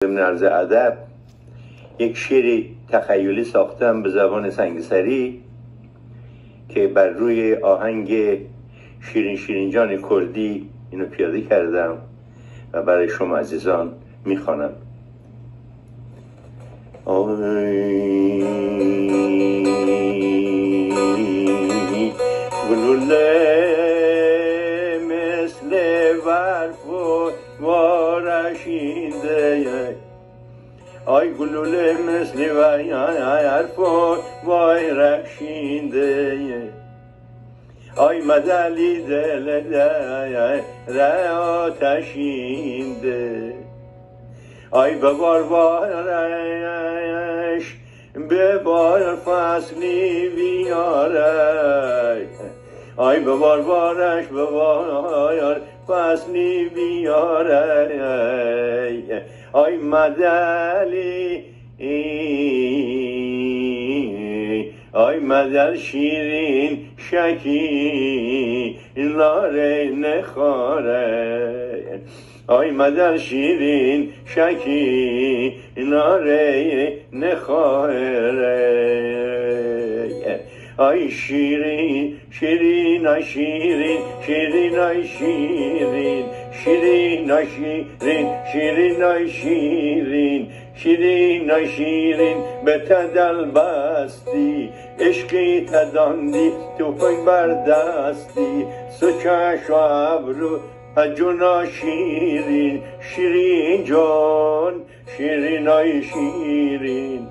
ضمن عرض ادب یک شعر تخیلی ساختم به زبان سنگسری که بر روی آهنگ شیرین شیرین جان کردی اینو پیاده کردم و برای شما عزیزان میخوانم. گلوله مثل ورف وارشینده، آی گلوله مثل ورف وارشینده، آی مدلی دل را آتشینده، آی ببار بارش ببار فصلی بیاره، آی ببار بارش ببار فصلی بیاره، آی مدلی آی مدل شیرین شکی لاره نخاره، آی مدل شیرین شکی لاره نخاره، آی شیرین شیرین آی شیرین شیرین آی شیرین شیرین آی شیرین شیرین آی شیرین شیرین آی شیرین به تدل بستی، عشقی تداندی توفنگ بر دستی، سچش و ابرو جنا شیرین شیرین جان شیرین آی شیرین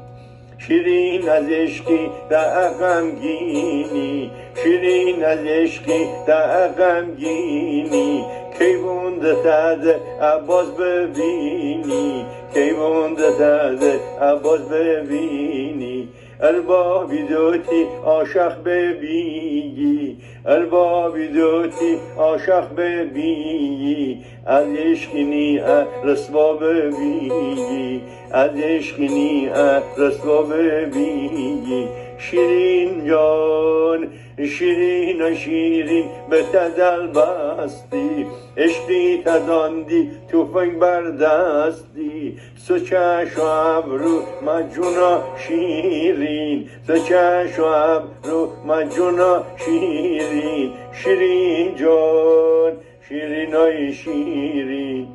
شیرین از عشقی در غمگینی، شیرین از عشقی در غمگینی، کی بونده تد عباس ببینی، کی بونده تد عباس ببینی، اربابی دوتی عاشق ببینی، اربابی دوتی عاشق ببینی، از عشقی رسوا ببینی، از عشقی رسوا ببینی، شیرین جان شیرین و شیرین به تدل بستی، عشقی تداندی توفنگ بر دستی، سچش و ابرو مجونا شیرین، سچش و ابرو مجونا شیرین، شیرین جان شیرین های شیرین،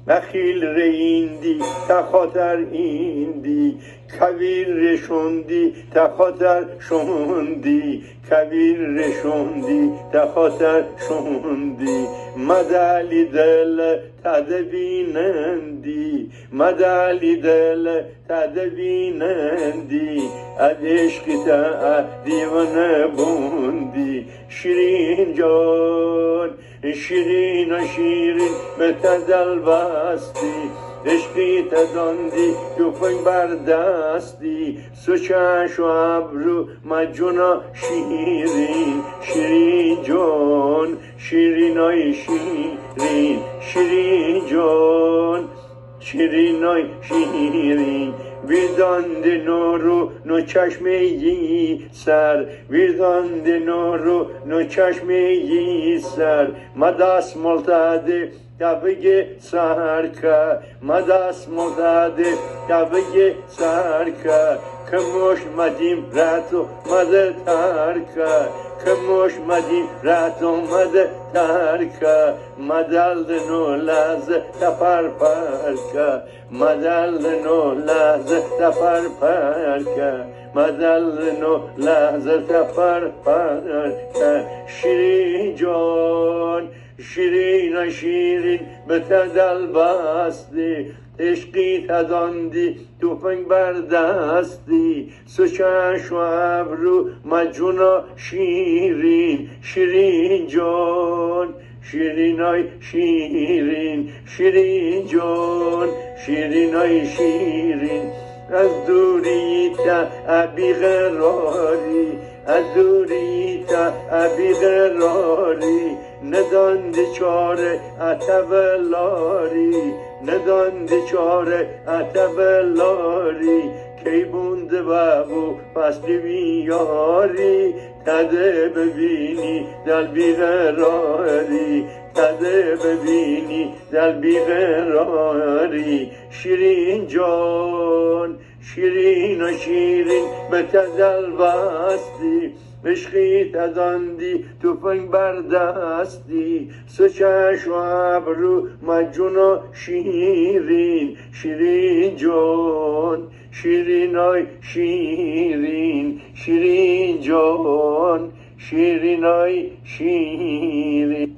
نخیل ریندی تا خاطر ایندی، کبیر رشوندی تا خاطر شوندی، کبیر رشوندی تا خاطر شوندی، مدلی دل تدبینندی، مدلی دل تدبینندی، از عشقی تا دیوانه بوندی، شیرین جان شیرین و شیرین به تدل بستی، عشقی تداندی توفنگ بر دستی، سچش و ابرو مجونا شیرین شیرین جان شیرین های شیرین شیرین جان شیرین های شیرین، ویرداند نورو نو چشمی سر، ویرداند نورو نو چشمی سر، مدست ملتده دبگه سرکه، مدست ملتده دبگه سرکه، کموش مدیم راتو مده ترکه، کموش مدیم راتو مده ترکه، مدل نو لازه تپر پرکه، مدل نو لازه تپر پرکه، مدل نو لازه تپر پرکه، شیرین جان شیرین و شیرین به تدل بستی، عشقی تداندی توفنگ بر دستی، سچش و ابرو مجونا شیرین شیرین جان شیرین های شیرین شیرین جان شیرین های شیرین، از دوری تا ابی قراری، از دوری تا ابی قراری، نداندی چاره اتولاری، ندانده چاره عتب لاری کی بونده بابو فصل بیاری تده ببینی دل بیقراری تده ببینی دل بیقراری شیرین جان شیرین و شیرین به تدل بستی عشقی تداندی توفنگ بردستی سچش و ابرو مجون و شیرین شیرین جان شیرین آی شیرین شیرین جان شیرین آی شیرین